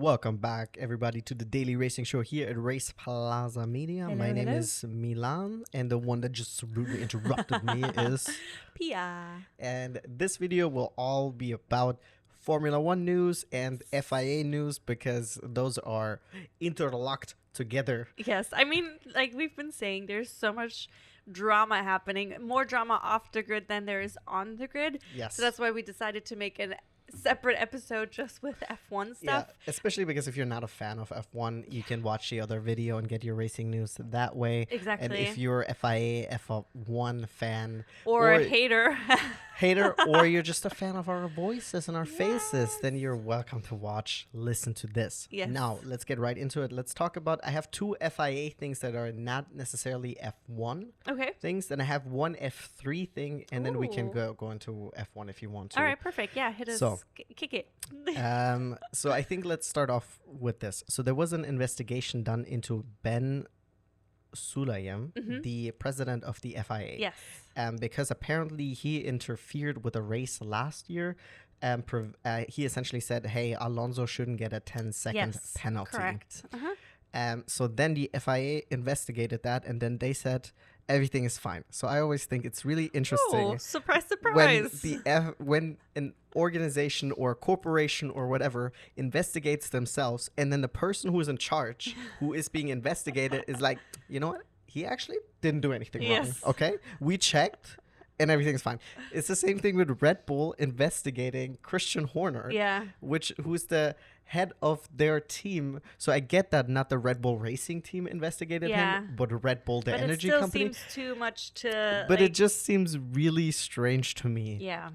Welcome back, everybody, to the daily racing show here at RacePlazaMedia. My name is Milan, and the one that just rudely interrupted me is Pia. And this video will all be about Formula One news and FIA news because those are interlocked together. Yes, I mean, like we've been saying, there's so much drama happening, more drama off the grid than there is on the grid. Yes. So that's why we decided to make a separate episode just with F1 stuff. Yeah, especially because if you're not a fan of F1, you can watch the other video and get your racing news that way. Exactly. And if you're a FIA F1 fan or a hater, or you're just a fan of our voices and our faces, then you're welcome to listen to this. Yes. Now, let's get right into it. Let's talk about, I have two FIA things that are not necessarily F1 things, and I have one F3 thing, and then we can go into F1 if you want to. All right, perfect. Yeah, hit us. So, kick it. So I think let's start off with this. So there was an investigation done into Ben Sulayem, the president of the FIA. Yes. Because apparently he interfered with a race last year. He essentially said, hey, Alonso shouldn't get a 10-second penalty. Correct. So then the FIA investigated that, and then they said everything is fine. So I always think it's really interesting. Oh, surprise, surprise. When an organization or corporation or whatever investigates themselves, and then the person who is in charge, who is being investigated, is like, you know what? He actually didn't do anything wrong. Okay? We checked. And everything's fine. It's the same thing with Red Bull investigating Christian Horner, who's the head of their team. So I get that not the Red Bull racing team investigated him, but Red Bull, the energy company. But it still seems too much to. But it just seems really strange to me. Yeah.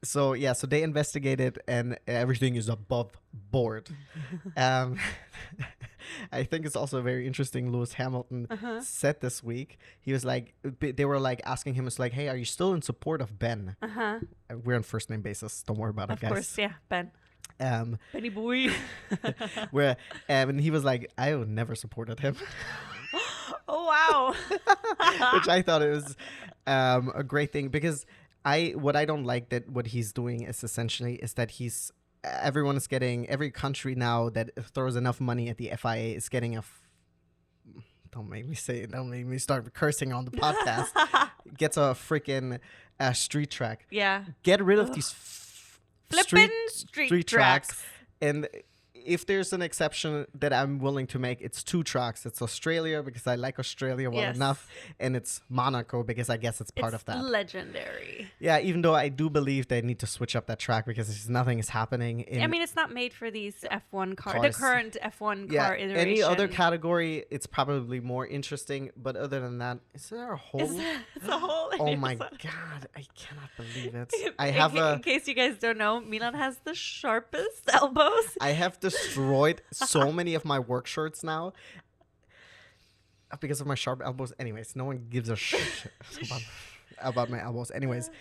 So they investigated, and everything is above board. I think it's also very interesting. Lewis Hamilton said this week, he was like, they were like asking him, it's like, hey, are you still in support of Ben? We're on first name basis. Don't worry about it, guys. Of course, yeah, Ben. Benny boy. And he was like, I would never supported him. Oh wow. Which I thought it was a great thing, because what I don't like that what he's doing is essentially is that everyone is getting, every country now that throws enough money at the FIA is getting don't make me start cursing on the podcast, gets a freaking street track. Yeah. Get rid of these flippin' street tracks. And if there's an exception that I'm willing to make, it's two tracks. It's Australia, because I like Australia well enough, and it's Monaco, because I guess it's part of that. It's legendary. Yeah, even though I do believe they need to switch up that track because nothing is happening. I mean, it's not made for these F1 cars. The current F1 car iteration. Any other category, it's probably more interesting. But other than that, is there a hole? It's a hole. Oh my God, I cannot believe it. In case you guys don't know, Milan has the sharpest elbows. I have destroyed so many of my work shirts now because of my sharp elbows. Anyways, no one gives a shit about my elbows. Anyways,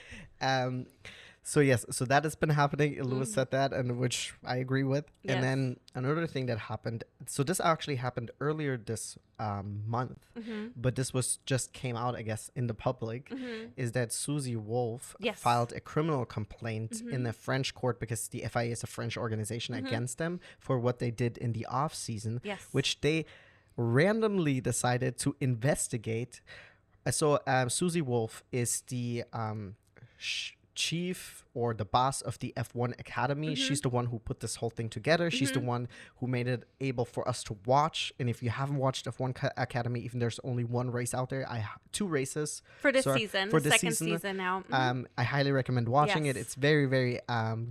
so that has been happening. Lewis said that, and which I agree with. Yes. And then another thing that happened. So this actually happened earlier this month, but this just came out, I guess, in the public. Is that Susie Wollf filed a criminal complaint in the French court, because the FIA is a French organization, against them for what they did in the off season, which they randomly decided to investigate. So Susie Wollf is the chief or the boss of the F1 Academy. She's the one who put this whole thing together. She's the one who made it able for us to watch. And if you haven't watched F1 Academy, even there's only one race out there, two races for this season, for the second season now. I highly recommend watching it. It's very, very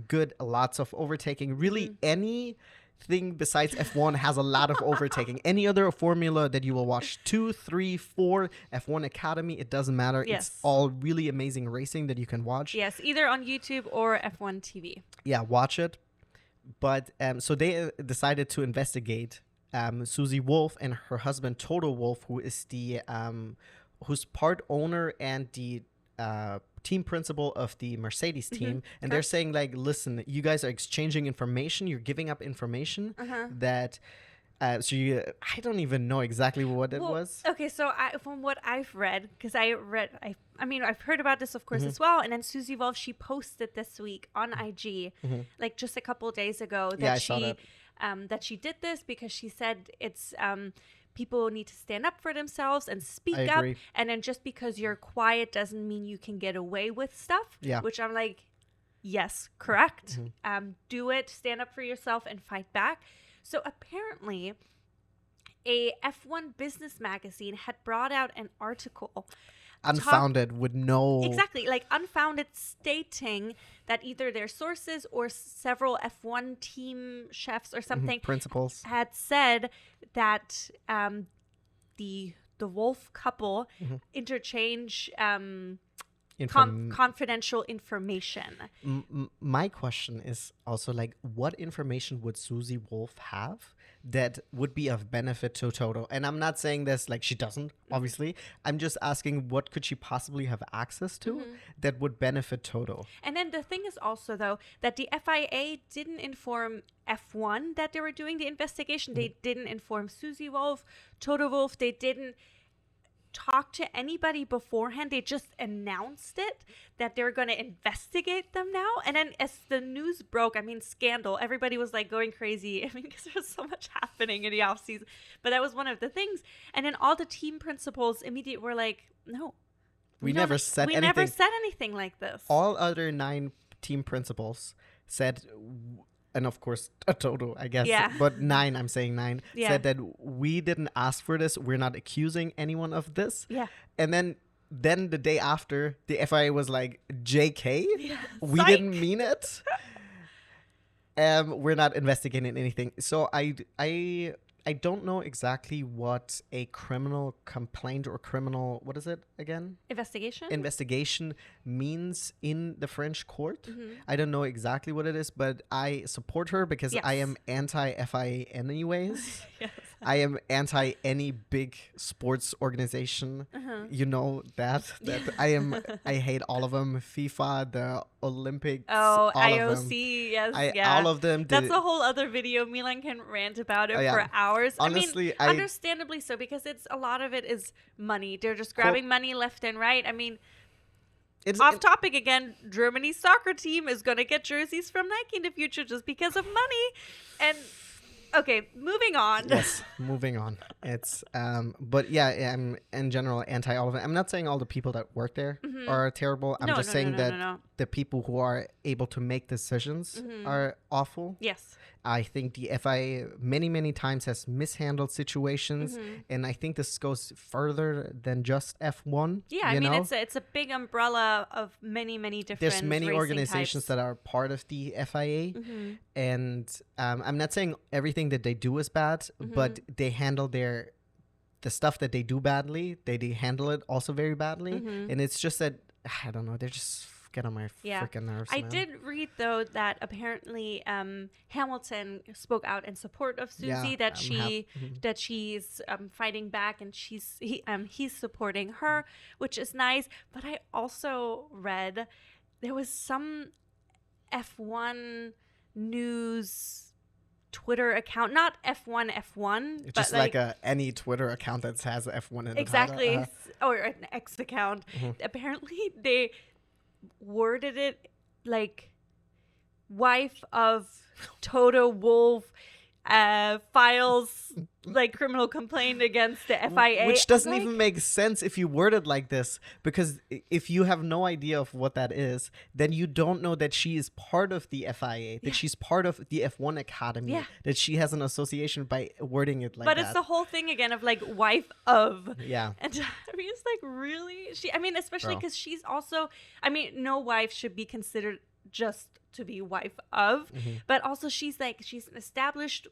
good. Lots of overtaking. Really, anything besides F1 has a lot of overtaking. Any other formula that you will watch, 2, 3, 4, F1 Academy, it doesn't matter. It's all really amazing racing that you can watch. Yes, either on YouTube or F1 TV. Yeah, watch it. But so they decided to investigate Susie Wollf and her husband Toto Wolff, who is who's part owner and the team principal of the Mercedes team. And they're saying, like, listen, you guys are exchanging information, you're giving up information that So I don't even know exactly what it was. Okay, so from what I've read, because I've heard about this, of course, as well. And then Susie Wollf, she posted this week on IG, like just a couple of days ago, that I saw that. That she did this because she said it's people need to stand up for themselves and speak I up. agree. And then just because you're quiet doesn't mean you can get away with stuff. Yeah. Which I'm like, yes, correct. Do it, stand up for yourself and fight back. So apparently, a F1 business magazine had brought out an article. Unfounded with no... Exactly, like unfounded, stating that either their sources or several F1 team chefs or something principals had said that the Wollf couple interchange confidential information. My question is also like, what information would Susie Wollf have that would be of benefit to Toto? And I'm not saying this like she doesn't, obviously. I'm just asking, what could she possibly have access to that would benefit Toto? And then the thing is also, though, that the FIA didn't inform F1 that they were doing the investigation. They didn't inform Susie Wollf, Toto Wollf. They didn't talk to anybody beforehand. They just announced it, that they're going to investigate them now. And then as the news broke, I mean, scandal, everybody was like going crazy. I mean, because there was so much happening in the off season. But that was one of the things. And then all the team principals immediately were like, no. We never said anything. We never said anything like this. All other 9 team principals said... And of course, a Toto, I guess. Yeah. But 9, I'm saying 9, Yeah. said that we didn't ask for this. We're not accusing anyone of this. Yeah. And then the day after, the FIA was like, JK? Yeah. We Psych. didn't mean it. We're not investigating anything. So I don't know exactly what a criminal complaint or criminal, what is it again? Investigation means in the French court. I don't know exactly what it is, but I support her because I am anti-FIA anyways. Yes. I am anti any big sports organization. You know that I hate all of them. FIFA, the Olympics. Oh, all IOC, of them. yes, All of them. That's a whole other video. Milan can rant about it for hours. Honestly, I mean, understandably so, because a lot of it is money. They're just grabbing money left and right. I mean, it's off topic again. Germany's soccer team is going to get jerseys from Nike in the future just because of money. And okay, moving on. Yes, moving on. It's but yeah, I'm in general anti all of it. I'm not saying all the people that work there are terrible. I'm just saying that the people who are able to make decisions are awful. Yes. I think the FIA many times has mishandled situations, and I think this goes further than just F1. Yeah, I mean, it's a big umbrella of many different. There's many racing organizations types. that are part of the FIA, and I'm not saying everything that they do is bad, but they handle the stuff that they do badly. They handle it also very badly, and it's just that I don't know. They're just get on my freaking nerves. I did read though that apparently Hamilton spoke out in support of Susie, that she's fighting back and he's supporting her, which is nice. But I also read there was some F1 news Twitter account, not F1, it's just like any Twitter account that has F1 in exactly, the title. Or an X account. Apparently they worded it like wife of Toto Wollf files like criminal complaint against the FIA, which doesn't even make sense if you word it like this, because if you have no idea of what that is, then you don't know that she is part of the FIA, that she's part of the F1 Academy, that she has an association by wording it like that. But it's the whole thing again of like wife of. Yeah. And I mean, it's like, really? Especially because she's also, no wife should be considered just to be wife of, but also she's an established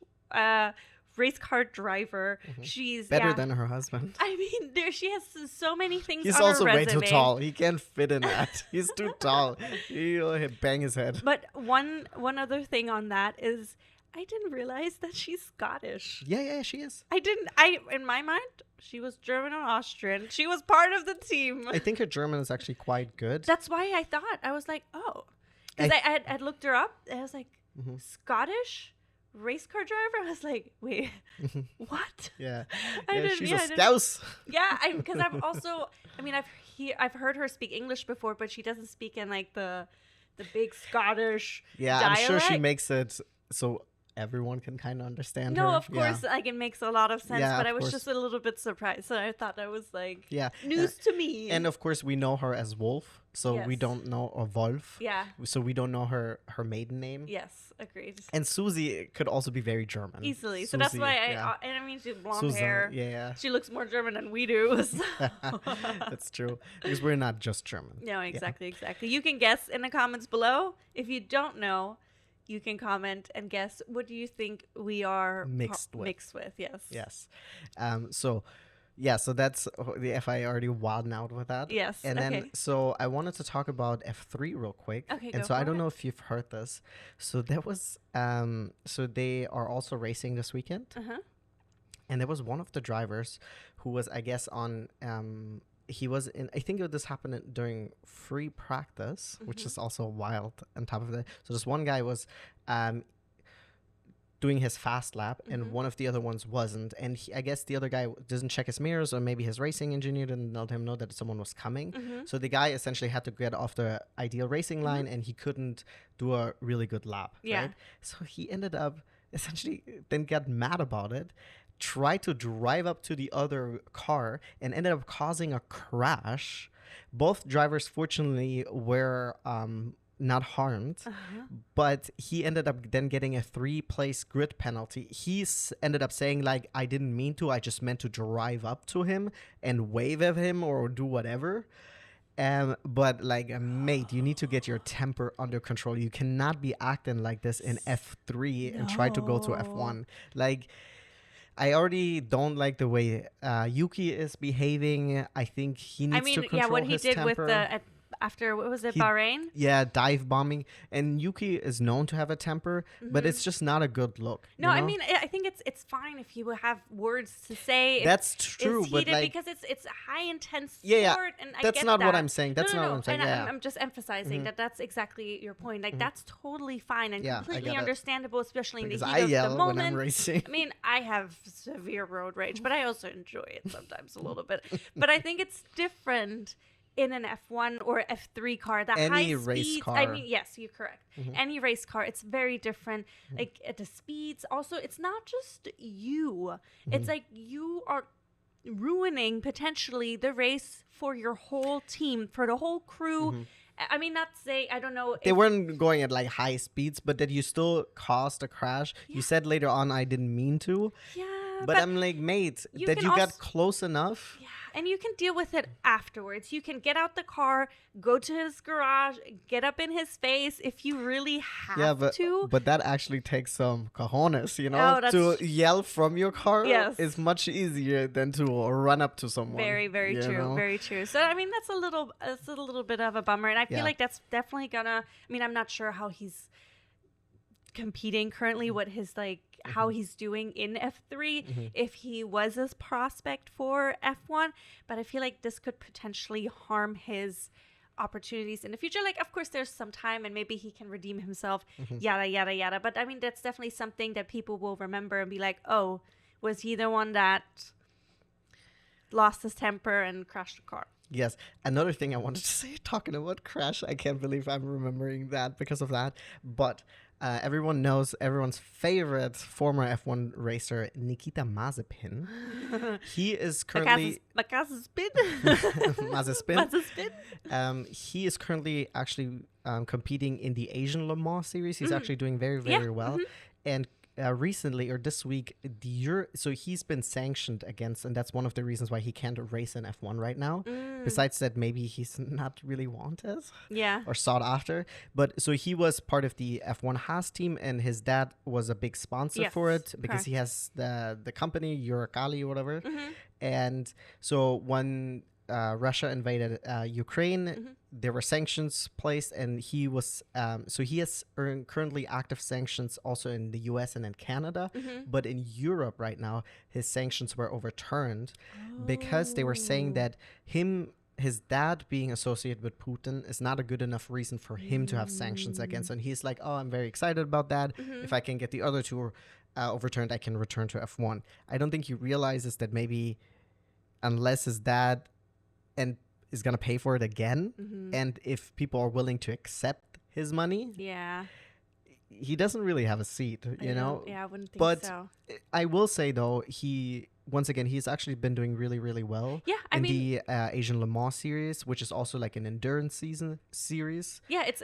race car driver. She's better than her husband. I mean, she has so many things. He's on also her way resume. too tall. He can't fit in that. He's too tall. He'll bang his head. But one other thing on that is, I didn't realize that she's Scottish. Yeah, she is. In my mind, she was German or Austrian. She was part of the team. I think her German is actually quite good. That's why I was like, oh. Because I had looked her up. And I was like, Scottish race car driver. I was like, wait, what? Yeah. She's a scouse. Yeah, because I've also, I've heard her speak English before, but she doesn't speak in like the big Scottish dialect. I'm sure she makes it so everyone can kind of understand her. No, of course, like it makes a lot of sense, but I was just a little bit surprised. So I thought that was like news to me. And of course, we know her as Wolf, so we don't know, or Wolf. Yeah. So we don't know her maiden name. Yes, agreed. And Susie could also be very German. Easily. Susie, so that's why she has blonde hair. Yeah. She looks more German than we do. So. That's true. Because we're not just German. No, exactly. You can guess in the comments below. If you don't know, you can comment and guess what do you think we are mixed with. Yes. So that's the FIA already wilding out with that. Yes. And then so I wanted to talk about F3 real quick. Okay. And so I don't know if you've heard this. So there was so they are also racing this weekend. And there was one of the drivers who was, I guess, on he was in, I think this happened during free practice, which is also wild on top of that. So this one guy was doing his fast lap and one of the other ones wasn't. And I guess the other guy doesn't check his mirrors, or maybe his racing engineer didn't let him know that someone was coming. So the guy essentially had to get off the ideal racing line and he couldn't do a really good lap. Yeah. Right? So he ended up essentially then got mad about it, tried to drive up to the other car and ended up causing a crash. Both drivers fortunately were not harmed, but he ended up then getting a 3-place grid penalty. He ended up saying like, I didn't mean to, I just meant to drive up to him and wave at him or do whatever. But like, mate, you need to get your temper under control. You cannot be acting like this in F3 and try to go to F1. Like, I already don't like the way Yuki is behaving. I think he needs to control what he his did temper. with after, what was it, Bahrain? Yeah, dive bombing. And Yuki is known to have a temper, but it's just not a good look. No, you know? I mean, I think it's fine if you have words to say. That's true, but like, because it's a high intense sport, yeah. And I That's get not that. what I'm saying. That's no, not what I'm saying. And Yeah. I'm just emphasizing that that's exactly your point. Like that's totally fine and completely understandable, especially because in the I heat of yell the moment. when I'm racing. I mean, I have severe road rage, but I also enjoy it sometimes a little bit. But I think it's different in an F1 or F3 car, the Any high race speeds. car. I mean, yes, you're correct. Any race car, it's very different. Like at the speeds, also, it's not just you. It's like you are ruining potentially the race for your whole team, for the whole crew. I mean, not say, I don't know. They weren't going at like high speeds, but that you still caused a crash. Yeah. You said later on, I didn't mean to. Yeah. But I'm like, mate, that you got close enough. Yeah. And you can deal with it afterwards. You can get out the car, go to his garage, get up in his face if you really have to. But that actually takes some cojones, you know? To yell from your car is much easier than to run up to someone. Very, very true. Know? Very true. So, I mean, that's a little bit of a bummer. And I feel like that's definitely gonna, I mean, I'm not sure how he's competing currently, what his like, how he's doing in F3 if he was a prospect for F1, but I feel like this could potentially harm his opportunities in the future. Like, of course, there's some time and maybe he can redeem himself, yada, yada, yada. But I mean, that's definitely something that people will remember and be like, oh, was he the one that lost his temper and crashed the car? Yes. Another thing I wanted to say, talking about crash, I can't believe I'm remembering that because of that. But everyone knows everyone's favorite former F1 racer, Nikita Mazepin. He is currently... Mazepin. He is currently actually competing in the Asian Le Mans series. He's actually doing very, very well. And recently, or this week, so he's been sanctioned against, and that's one of the reasons why he can't race in F1 right now. Besides that, maybe he's not really wanted, or sought after. But so he was part of the F1 Haas team, and his dad was a big sponsor for it because he has the company Uralkali or whatever. And so when Russia invaded Ukraine, there were sanctions placed, and he was so he has currently active sanctions also in the US and in Canada, but in Europe right now his sanctions were overturned because they were saying that his dad being associated with Putin is not a good enough reason for him to have sanctions against. And he's like, oh, I'm very excited about that. If I can get the other two overturned, I can return to F1. I don't think he realizes that maybe unless his dad is going to pay for it again, and if people are willing to accept his money, he doesn't really have a seat, you know? Yeah, I wouldn't think but so. I will say, though, he's actually been doing really, really well in the Asian Le Mans series, which is also like an endurance series. Yeah, it's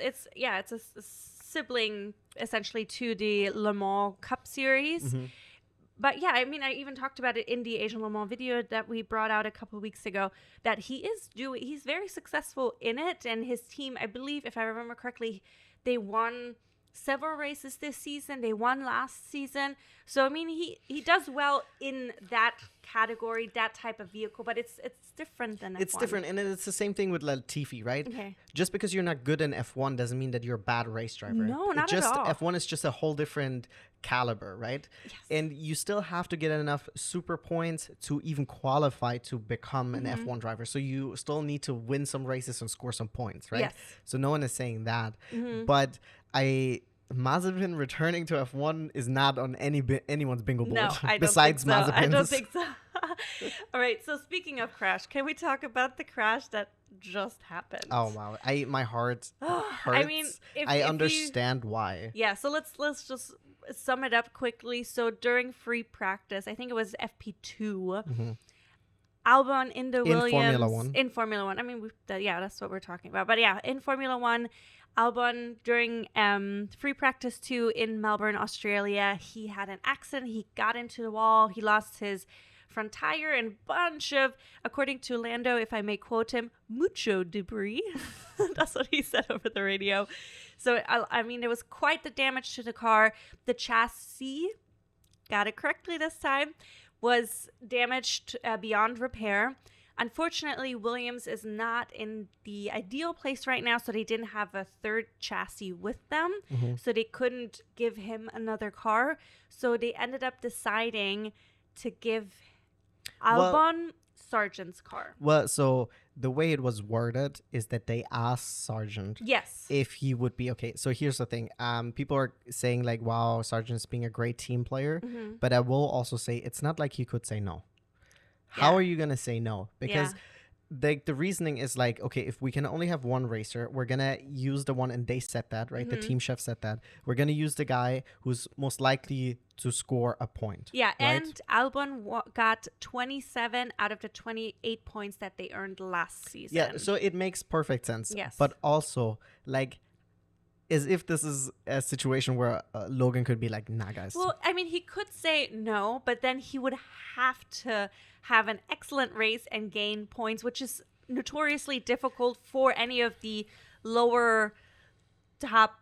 a sibling essentially to the Le Mans Cup series. But yeah, I mean, I even talked about it in the Asian Le Mans video that we brought out a couple of weeks ago, that he's very successful in it. And his team, I believe, if I remember correctly, they won several races this season. They won last season. So, I mean, he does well in that category, that type of vehicle, but it's different than F1. It's different, and it's the same thing with Latifi, right? Okay. Just because you're not good in F1 doesn't mean that you're a bad race driver. No, not at all. F1 is just a whole different caliber, right? Yes. And you still have to get enough super points to even qualify to become an F1 driver. So you still need to win some races and score some points, right? Yes. So no one is saying that. But Mazepin returning to F1 is not on anyone's bingo board. No, I don't besides think so. Mazepin's. I don't think so. All right. So speaking of crash, can we talk about the crash that just happened? Oh wow! My heart hurts. I mean, I understand why. Yeah. So let's just sum it up quickly. So during free practice, I think it was FP2. Albon in the Williams Formula One. In Formula One. I mean, that's what we're talking about. But yeah, in Formula One, Albon during free practice 2 in Melbourne, Australia, he had an accident. He got into the wall. He lost his front tire and bunch of, according to Lando, if I may quote him, mucho debris. That's what he said over the radio. So, I mean, it was quite the damage to the car. The chassis, got it correctly this time, was damaged beyond repair. Unfortunately, Williams is not in the ideal place right now, so they didn't have a third chassis with them, so they couldn't give him another car. So they ended up deciding to give Albon Sargeant's car. Well, so the way it was worded is that they asked Sargeant if he would be okay. So here's the thing. People are saying like, wow, Sargeant's being a great team player. But I will also say it's not like he could say no. How are you going to say no? Because the reasoning is like, okay, if we can only have one racer, we're going to use the one, and they said that, right? The team chef said that. We're going to use the guy who's most likely to score a point. Yeah, right? and Albon got 27 out of the 28 points that they earned last season. Yeah, so it makes perfect sense. Yes. But also, like, as if this is a situation where Logan could be like, nah, guys. Well, I mean, he could say no, but then he would have to have an excellent race and gain points, which is notoriously difficult for any of the lower top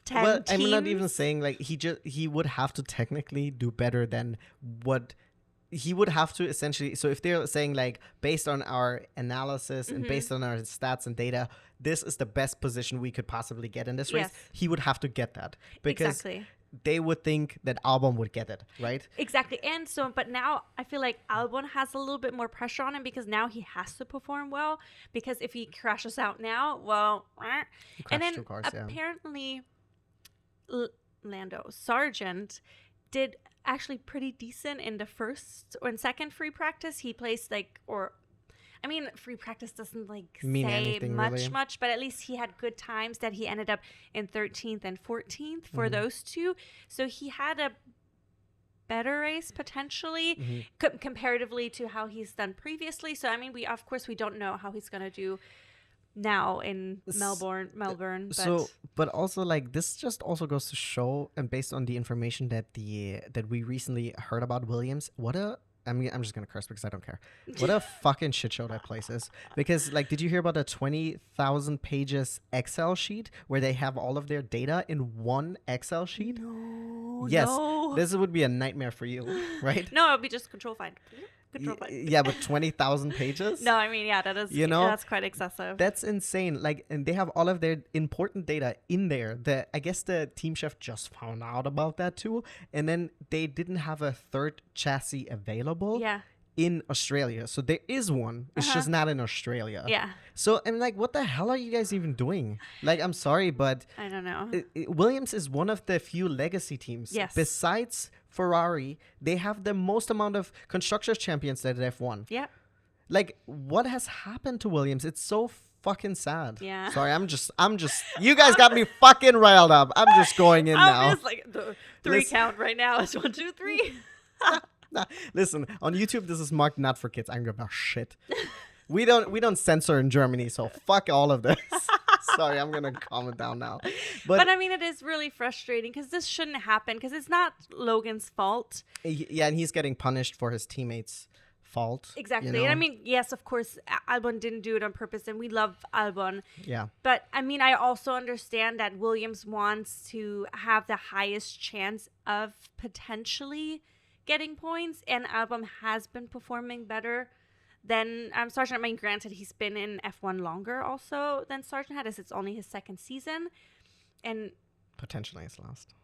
10 well, teams. I'm not even saying like he would have to technically do better than what he would have to essentially. So if they're saying like, based on our analysis and based on our stats and data, this is the best position we could possibly get in this race, he would have to get that, because they would think that Albon would get it, right? Exactly. And so, but now I feel like Albon has a little bit more pressure on him, because now he has to perform well, because if he crashes out now, well, and then apparently Sargeant did actually pretty decent in the first and second free practice. He placed free practice doesn't mean say anything much, really. but at least he had good times that he ended up in 13th and 14th for those two. So he had a better race potentially comparatively to how he's done previously. So, I mean, we don't know how he's going to do now in Melbourne, but also like this just also goes to show, and based on the information that we recently heard about Williams, I'm just gonna curse because I don't care. What a fucking shit show that place is. Because like, did you hear about the 20,000 pages Excel sheet where they have all of their data in one Excel sheet? No. Yes, no. This would be a nightmare for you, right? No, it would be just control find. Yeah, but 20,000 pages? No, I mean, yeah, that is, that's quite excessive. That's insane. Like, and they have all of their important data in there. I guess the team chef just found out about that too. And then they didn't have a third chassis available. Yeah. in Australia. So there is one. It's just not in Australia. Yeah. So I'm like, what the hell are you guys even doing? Like, I'm sorry, but I don't know. Williams is one of the few legacy teams. Yes. Besides Ferrari, they have the most amount of constructors champions at F1. Yeah. Like, what has happened to Williams? It's so fucking sad. Yeah. Sorry, I'm just. You guys got me fucking riled up. I'm just going in now. I'm just like the three count right now is 1, 2, 3. Nah, listen, on YouTube, this is marked not for kids. I don't give a shit. We don't censor in Germany, so fuck all of this. Sorry, I'm gonna calm it down now. But I mean, it is really frustrating because this shouldn't happen because it's not Logan's fault. Yeah, and he's getting punished for his teammates' fault. Exactly. You know? And I mean, yes, of course, Albon didn't do it on purpose, and we love Albon. Yeah. But I mean, I also understand that Williams wants to have the highest chance of potentially getting points, and Albon has been performing better than Sargeant. I mean, granted, he's been in F1 longer also than Sargeant had, as it's only his second season, and potentially his last.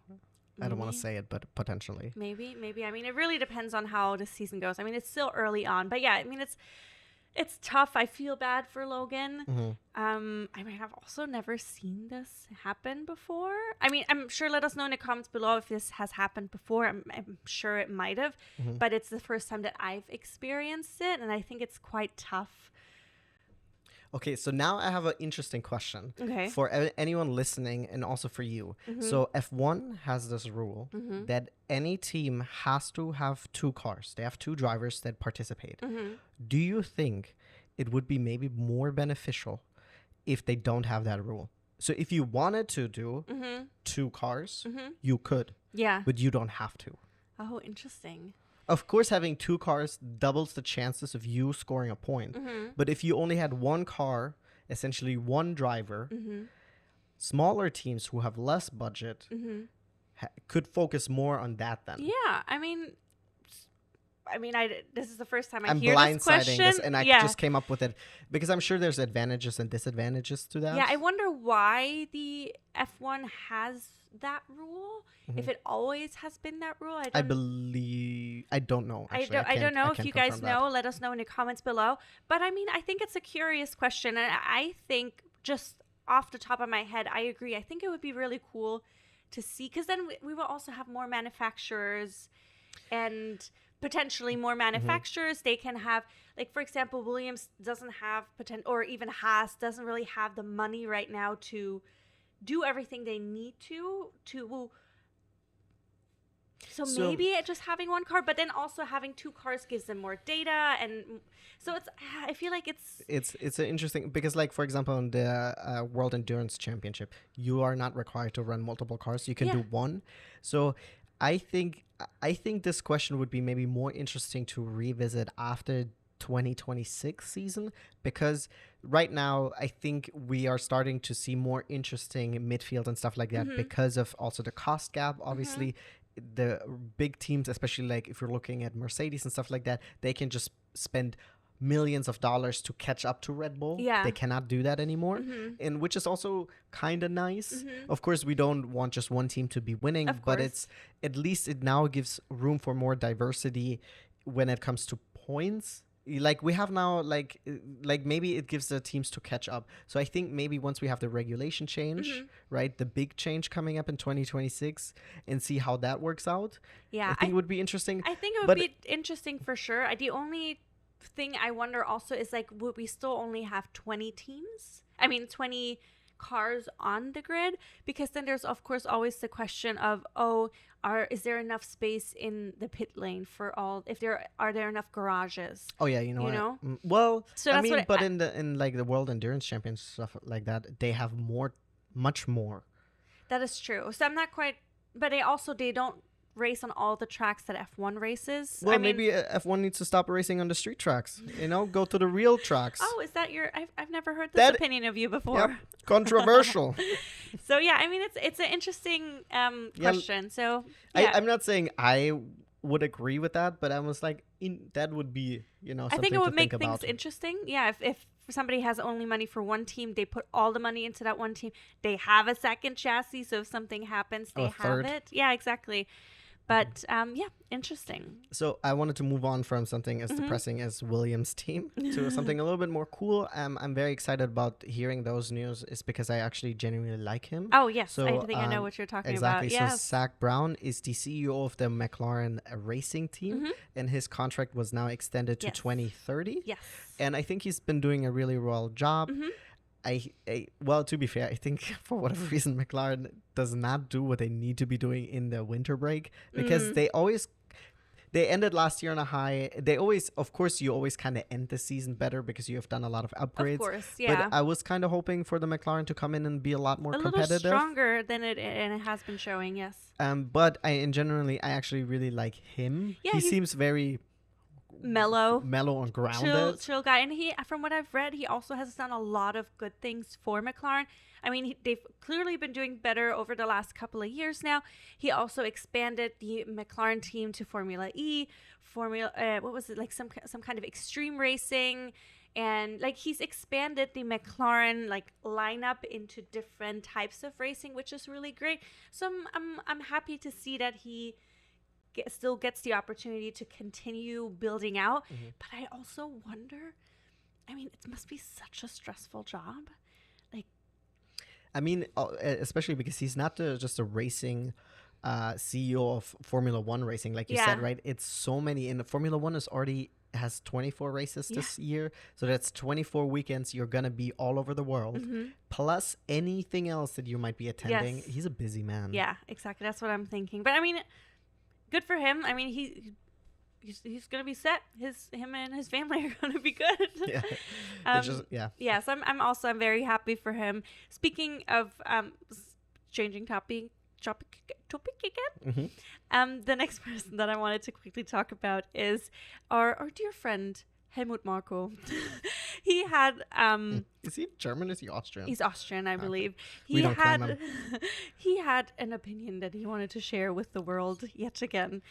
I don't want to say it, but potentially. Maybe. I mean, it really depends on how the season goes. I mean, it's still early on, but yeah, I mean, it's tough. I feel bad for Logan. Mm-hmm. I mean, I've also never seen this happen before. I mean, I'm sure, let us know in the comments below if this has happened before. I'm sure it might have, but it's the first time that I've experienced it, and I think it's quite tough. Okay, so now I have an interesting question for anyone listening and also for you. So F1 has this rule that any team has to have 2 cars. They have 2 drivers that participate. Do you think it would be maybe more beneficial if they don't have that rule? So if you wanted to do 2 cars, you could. Yeah. But you don't have to. Oh, interesting. Of course, having 2 cars doubles the chances of you scoring a point. But if you only had 1 car, essentially 1 driver, smaller teams who have less budget could focus more on that then. Yeah, I mean, this is the first time I I'm hear this question. This, and I just came up with it because I'm sure there's advantages and disadvantages to that. Yeah, I wonder why the F1 has that rule. If it always has been that rule, I don't know. Actually, I don't know. If you guys know, let us know in the comments below. But I mean, I think it's a curious question, and I think just off the top of my head, I agree. I think it would be really cool to see, because then we will also have more manufacturers and potentially more manufacturers. They can have, like, for example, Williams doesn't have or even Haas doesn't really have the money right now to do everything they need to so maybe just having 1 car, but then also having 2 cars gives them more data, and so I feel like it's an interesting, because, like, for example, in the World Endurance Championship, you are not required to run multiple cars. You can do 1. So I think this question would be maybe more interesting to revisit after 2026 season, because right now I think we are starting to see more interesting midfield and stuff like that because of also the cost gap. Obviously, the big teams, especially like if you're looking at Mercedes and stuff like that, they can just spend millions of dollars to catch up to Red Bull. Yeah. They cannot do that anymore, and which is also kind of nice. Of course, we don't want just one team to be winning, but it's at least it now gives room for more diversity when it comes to points. Like we have now, like maybe it gives the teams to catch up. So I think maybe once we have the regulation change, right, the big change coming up in 2026, and see how that works out. Yeah, I think it would be interesting. I think it would be interesting for sure. The only thing I wonder also is, like, would we still only have 20 teams? I mean, 20 cars on the grid, because then there's of course always the question of, is there enough space in the pit lane for all? Are there enough garages? Oh yeah, you know. Well, so I mean, but in the World Endurance Champions stuff like that, they have much more. That is true. So I'm not quite, but they don't race on all the tracks that F1 races. Well, maybe F1 needs to stop racing on the street tracks. Go to the real tracks. Oh, is that I've never heard this opinion of you before. Yep, controversial. So yeah, I mean, it's an interesting question. So yeah. I'm not saying I would agree with that, but I was like, that would be something I think it would make things about. Interesting. Yeah, if somebody has only money for one team, they put all the money into that one team. They have a second chassis, so if something happens, they have it. Yeah, exactly. But yeah, interesting. So I wanted to move on from something as depressing as Williams' team to something a little bit more cool. I'm very excited about hearing those news, is because I actually genuinely like him. Oh, yes. So, I think I know what you're talking exactly. about. Yes. So Zak Brown is the CEO of the McLaren racing team, and his contract was now extended to 2030. Yes. And I think he's been doing a really well job. Well, to be fair, I think for whatever reason, McLaren does not do what they need to be doing in the winter break, because they ended last year on a high. They always, of course, you always kind of end the season better because you have done a lot of upgrades. Of course, yeah. But I was kind of hoping for the McLaren to come in and be a lot more competitive. A little stronger than it has been showing, yes. But I actually really like him. Yeah, he seems very mellow and grounded, chill guy, and he, from what I've read, he also has done a lot of good things for McLaren. I mean, they've clearly been doing better over the last couple of years now. He also expanded the McLaren team to Formula E, what was it, like some kind of extreme racing, and like he's expanded the McLaren like lineup into different types of racing, which is really great. So I'm happy to see that he still gets the opportunity to continue building out. But I also wonder, I mean, it must be such a stressful job. Like, I mean, especially because he's not just a racing CEO of Formula One racing, like you said, right? It's so many. And Formula One has 24 races this year, so that's 24 weekends. You're gonna be all over the world, plus anything else that you might be attending. He's a busy man. Yeah, exactly. That's what I'm thinking. But I mean, good for him. I mean, he's gonna be set. Him and his family are gonna be good. Yes, I'm very happy for him. Speaking of changing topic again. The next person that I wanted to quickly talk about is our dear friend Helmut Marko. He had is he German? Is he Austrian? He's Austrian, I believe. We don't claim him. He had an opinion that he wanted to share with the world yet again.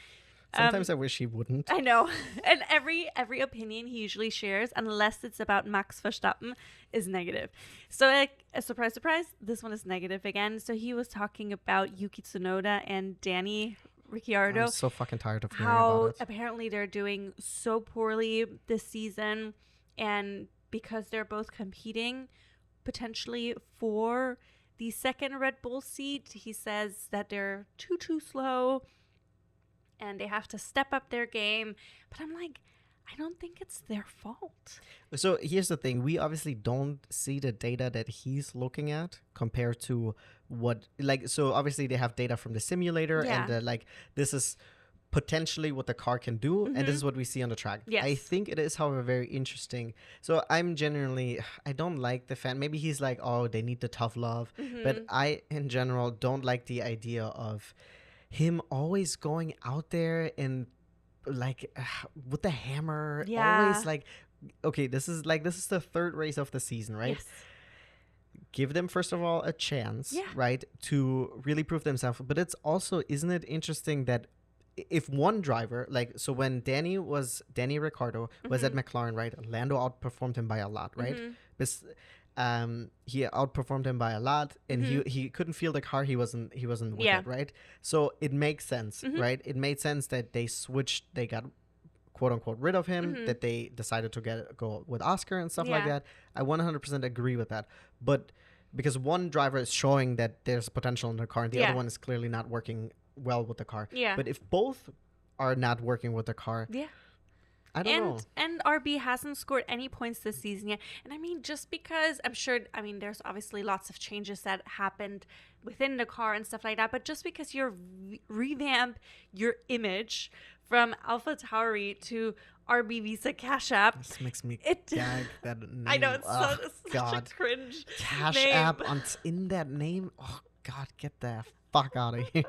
Sometimes I wish he wouldn't. I know. And every opinion he usually shares, unless it's about Max Verstappen, is negative. So, like, a surprise, this one is negative again. So he was talking about Yuki Tsunoda and Danny Ricciardo. I'm so fucking tired of hearing about it. Apparently they're doing so poorly this season, and because they're both competing potentially for the second Red Bull seat, he says that they're too slow and they have to step up their game. But I'm like, I don't think it's their fault. So here's the thing. We obviously don't see the data that he's looking at compared to what, like, so obviously they have data from the simulator and this is potentially what the car can do, and this is what we see on the track. Yes. I think it is, however, very interesting. So I don't like the fan. Maybe he's like, oh, they need the tough love. But I, in general, don't like the idea of him always going out there and like with the hammer. Always like, okay, this is the third race of the season, right? Yes. Give them, first of all, a chance, right, to really prove themselves. But it's also, isn't it interesting that if one driver, like, so when Danny Ricciardo was at McLaren, right, Lando outperformed him by a lot, right? He outperformed him by a lot, and he couldn't feel the car. He wasn't with it, right? So it makes sense, right? It made sense that they switched. They got, quote unquote, rid of him. That they decided to go with Oscar and stuff like that. I 100% agree with that. But because one driver is showing that there's potential in the car, and the other one is clearly not working well with the car. Yeah. But if both are not working with the car, I don't know. And RB hasn't scored any points this season yet. And I mean, just because there's obviously lots of changes that happened within the car and stuff like that. But just because you revamp your image from AlphaTauri to RB Visa Cash App. This makes me gag that name. I know, it's such a cringe Cash name. App in that name. Oh, God, get the fuck out of here.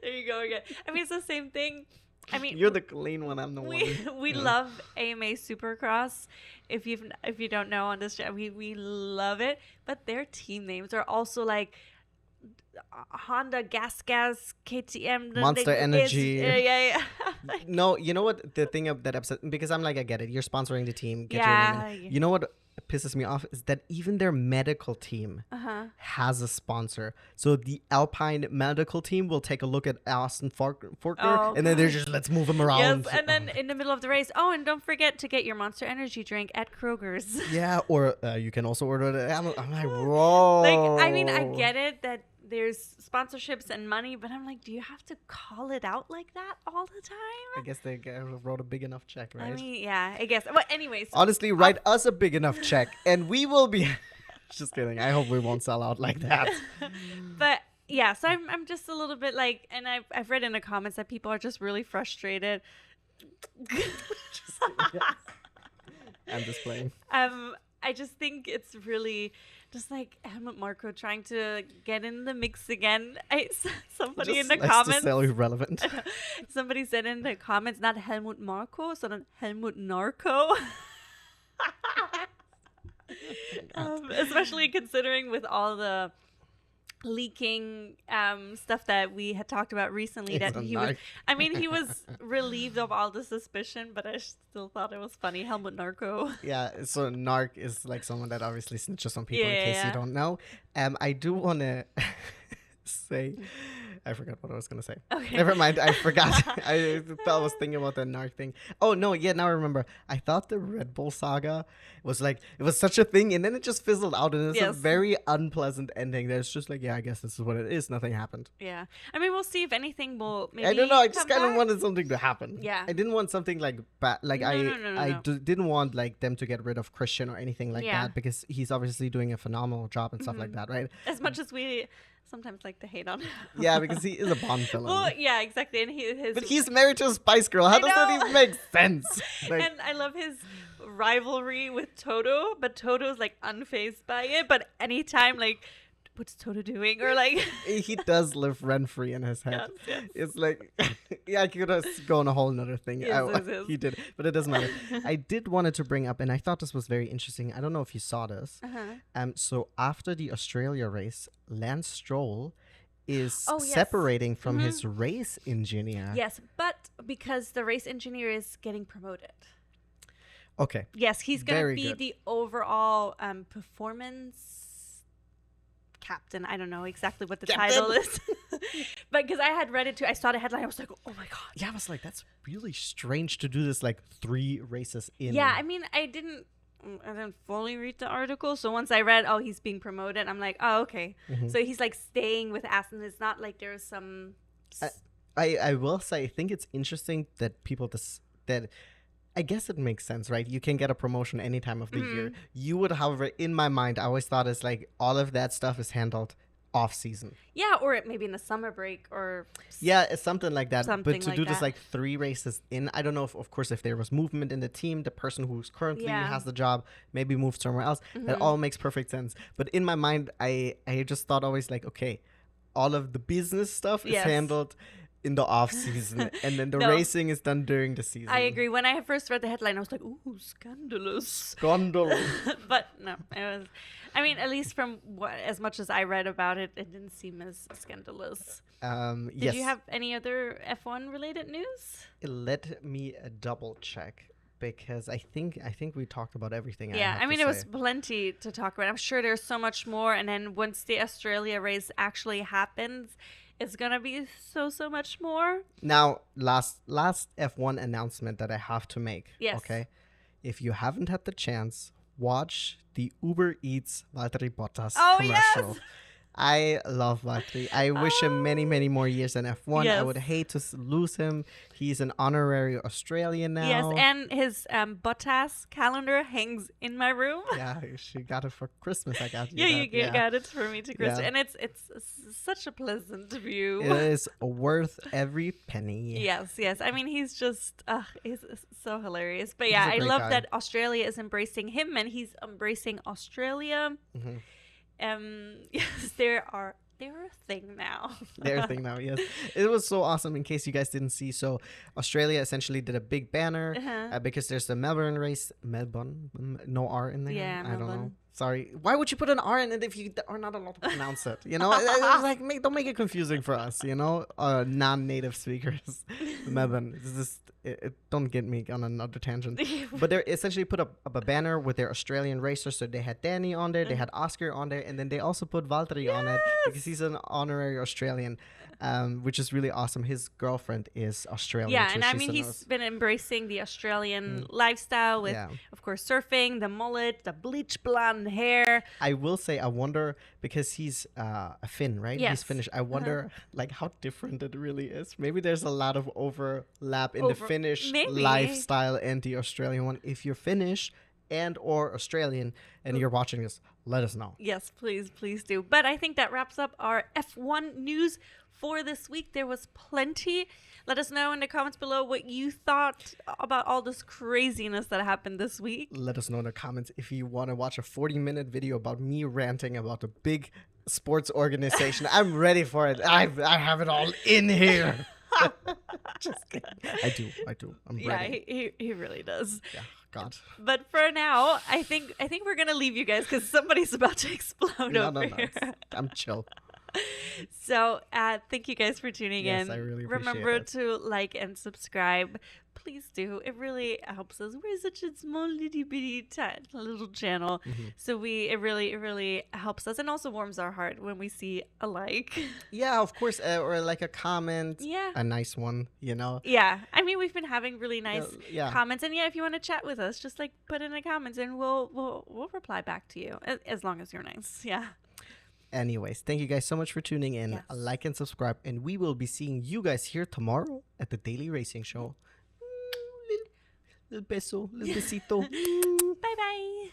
There you go again. I mean, it's the same thing. I mean, you're the clean one. I'm the one. We love AMA Supercross. If you don't know on this show, we love it. But their team names are also like Honda Gas KTM Monster Energy. Like, no, you know what the thing of that upset, because I'm like, I get it. You're sponsoring the team. Get your name in. You know what pisses me off is that even their medical team has a sponsor. So the Alpine medical team will take a look at Austin Faulkner, and then they're just, let's move him around. Yes, and then in the middle of the race, and don't forget to get your Monster Energy drink at Kroger's. Yeah, or you can also order it. I'm like, whoa. Like, I mean, I get it that there's sponsorships and money, but I'm like, do you have to call it out like that all the time? I guess they wrote a big enough check, right? I mean, yeah, I guess. But anyways. Honestly, write us a big enough check, and we will be... Just kidding. I hope we won't sell out like that. But yeah, so I'm just a little bit like, and I've read in the comments that people are just really frustrated. I'm just playing. I just think it's really just like Helmut Marko trying to get in the mix again. Somebody just in the likes comments, to sell irrelevant. somebody said in the comments, not Helmut Marko, sondern Helmut Narko. Especially considering with all the leaking stuff that we had talked about recently, that he was, I mean, he was relieved of all the suspicion, but I still thought it was funny. Helmut Narko. Yeah, so Narc is like someone that obviously snitches on people, in case you don't know. I do want to say, I forgot what I was going to say. Okay. Never mind, I forgot. I thought I was thinking about the Narc thing. Oh, no, yeah, now I remember. I thought the Red Bull saga was like, it was such a thing, and then it just fizzled out, and it's a very unpleasant ending. There's just like, yeah, I guess this is what it is. Nothing happened. Yeah. I mean, we'll see if anything will maybe I don't know. I just kind of back. wanted something to happen. Yeah. I didn't want something like bad. Like No. didn't want like them to get rid of Christian or anything like Yeah. that, because he's obviously doing a phenomenal job and stuff like that, right? As much as we sometimes like to hate on him. Yeah, because he is a Bond villain. Well, yeah, exactly. And but he's married to a Spice Girl. How does that even make sense? Like, and I love his rivalry with Toto, but Toto's like unfazed by it. But anytime, like, what's Toto doing? Or like, he does live rent free in his head. Yes. It's like, yeah, I could go on a whole nother thing. Yes. He did, but it doesn't matter. I did wanted to bring up, and I thought this was very interesting. I don't know if you saw this. So after the Australia race, Lance Stroll is separating from his race engineer. Yes, but because the race engineer is getting promoted. Okay. Yes, he's going to be good. the overall performance captain. I don't know exactly what the title is. But because I had read it too, I saw the headline. I was like, oh my God. Yeah, I was like, that's really strange to do this like 3 races in. Yeah, I mean, I didn't fully read the article. So once I read, he's being promoted, I'm like, oh, okay. So he's like staying with Aston. It's not like there's some... I will say, I think it's interesting that people that I guess it makes sense, right? You can get a promotion any time of the year. You would, however, in my mind, I always thought it's like all of that stuff is handled off season. Yeah, or maybe in the summer break or... Yeah, it's something like that. Something but to like do this that. like 3 races in, I don't know if, of course, if there was movement in the team, the person who's currently has the job maybe moved somewhere else. That all makes perfect sense. But in my mind, I just thought always like, okay, all of the business stuff is handled in the off season, and then the racing is done during the season. I agree. When I first read the headline, I was like, ooh, scandalous. Scandal. But no, it was, I mean, at least from as much as I read about it, it didn't seem as scandalous. Did you have any other F1 related news? Let me double check, because I think we talked about everything. Yeah, I mean, it was plenty to talk about. I'm sure there's so much more. And then once the Australia race actually happens, it's gonna be so much more. Now, last F1 announcement that I have to make. Yes. Okay. If you haven't had the chance, watch the Uber Eats Valtteri Bottas commercial. Yes! I love Valtteri. I wish him many more years in F1. Yes. I would hate to lose him. He's an honorary Australian now. Yes, and his Bottas calendar hangs in my room. Yeah, she got it for Christmas. I got you. Yeah, that. you got it for me to Christmas. Yeah. And it's such a pleasant view. It is worth every penny. Yes. I mean, he's just, he's so hilarious. But yeah, I love that Australia is embracing him and he's embracing Australia. Yes, they're a thing now. They're a thing now, yes. It was so awesome. In case you guys didn't see, so Australia essentially did a big banner because there's the Melbourne race. Melbourne? No R in there? Yeah, I don't know. Sorry. Why would you put an R in it if you are not allowed to pronounce it? You know, it's like don't make it confusing for us. You know, non-native speakers. Melbourne, don't get me on another tangent. But they essentially put up a banner with their Australian racers. So they had Danny on there, they had Oscar on there, and then they also put Valtteri on it because he's an honorary Australian. Which is really awesome. His girlfriend is Australian. Yeah, too. and I mean, he's been embracing the Australian lifestyle with, of course, surfing, the mullet, the bleach blonde hair. I will say, I wonder, because he's a Finn, right? Yes. He's Finnish. I wonder, like, how different it really is. Maybe there's a lot of overlap in the Finnish lifestyle and the Australian one. If you're Finnish and or Australian and you're watching this, let us know. Yes, please do. But I think that wraps up our F1 news for this week. There was plenty. Let us know in the comments below what you thought about all this craziness that happened this week. Let us know in the comments if you want to watch a 40-minute video about me ranting about a big sports organization. I'm ready for it. I have it all in here. Just kidding. I do. I'm ready. Yeah, he really does. Yeah. God. But for now, I think we're gonna leave you guys because somebody's about to explode over here. I'm chill. So thank you guys for tuning in. I really appreciate Remember it. to like and subscribe. Please do. It really helps us. We're such a small little bitty little channel. So it really helps us and also warms our heart when we see a like. Yeah, of course. Or like a comment. Yeah. A nice one, you know. Yeah. I mean, we've been having really nice yeah. comments. And yeah, if you want to chat with us, just like put in the comments and we'll reply back to you as long as you're nice. Yeah. Anyways, thank you guys so much for tuning in. Yes. Like and subscribe. And we will be seeing you guys here tomorrow at the Daily Racing Show. Little beso, little besito. Bye-bye.